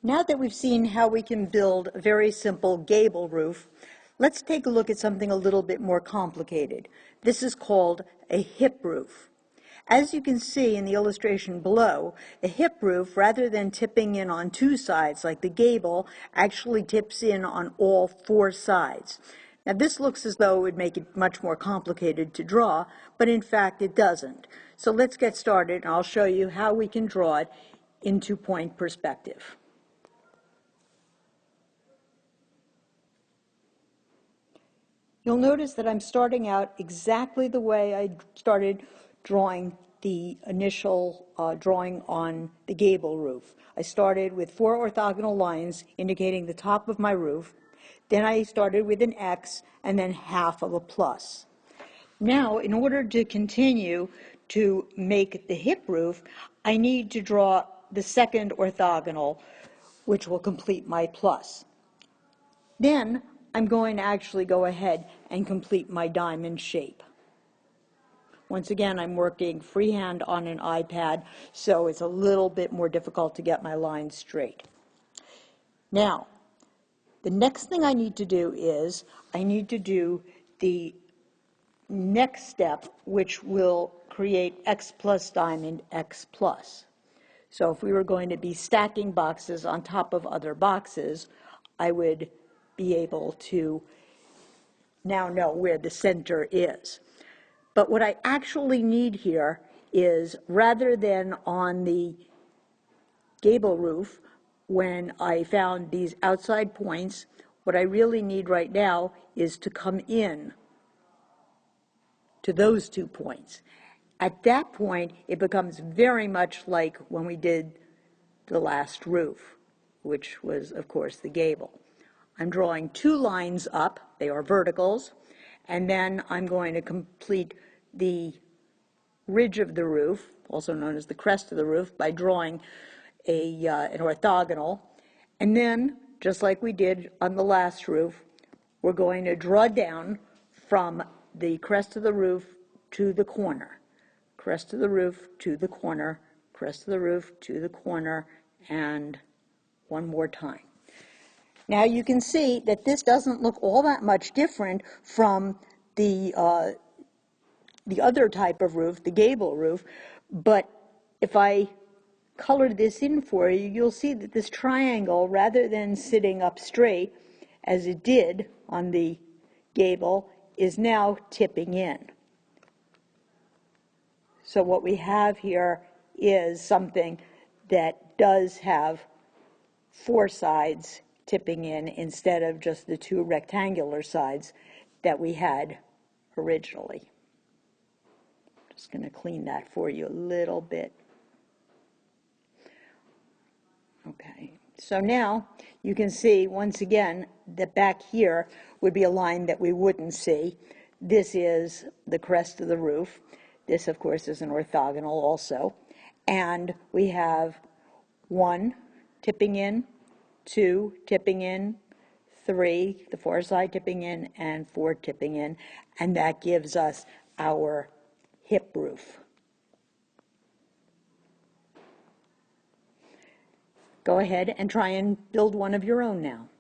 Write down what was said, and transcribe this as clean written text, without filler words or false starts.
Now that we've seen how we can build a very simple gable roof, let's take a look at something a little bit more complicated. This is called a hip roof. As you can see in the illustration below, a hip roof, rather than tipping in on two sides like the gable, actually tips in on all four sides. Now this looks as though it would make it much more complicated to draw, but in fact it doesn't. So let's get started and I'll show you how we can draw it in two-point perspective. You'll notice that I'm starting out exactly the way I started drawing the initial drawing on the gable roof. I started with 4 orthogonal lines indicating the top of my roof. Then I started with an X and then half of a plus. Now, in order to continue to make the hip roof, I need to draw the second orthogonal, which will complete my plus. Then I'm going to actually go ahead and complete my diamond shape. Once again, I'm working freehand on an iPad, so it's a little bit more difficult to get my lines straight. Now, the next thing I need to do is I need to do the next step, which will create X plus diamond, X plus. So if we were going to be stacking boxes on top of other boxes, I would be able to now know where the center is. But what I actually need here is, rather than on the gable roof, when I found these outside points, what I really need right now is to come in to those 2 points. At that point, it becomes very much like when we did the last roof, which was, of course, the gable. I'm drawing 2 lines up, they are verticals, and then I'm going to complete the ridge of the roof, also known as the crest of the roof, by drawing an orthogonal. And then, just like we did on the last roof, we're going to draw down from the crest of the roof to the corner. Crest of the roof to the corner, crest of the roof to the corner, and one more time. Now you can see that this doesn't look all that much different from the other type of roof, the gable roof, but if I colored this in for you, you'll see that this triangle, rather than sitting up straight, as it did on the gable, is now tipping in. So what we have here is something that does have 4 sides tipping in instead of just the 2 rectangular sides that we had originally. Just going to clean that for you a little bit. Okay, so now you can see once again that back here would be a line that we wouldn't see. This is the crest of the roof. This, of course, is an orthogonal also. And we have 1 tipping in, 2 tipping in, 3, the far side tipping in, and 4 tipping in. And that gives us our hip roof. Go ahead and try and build one of your own now.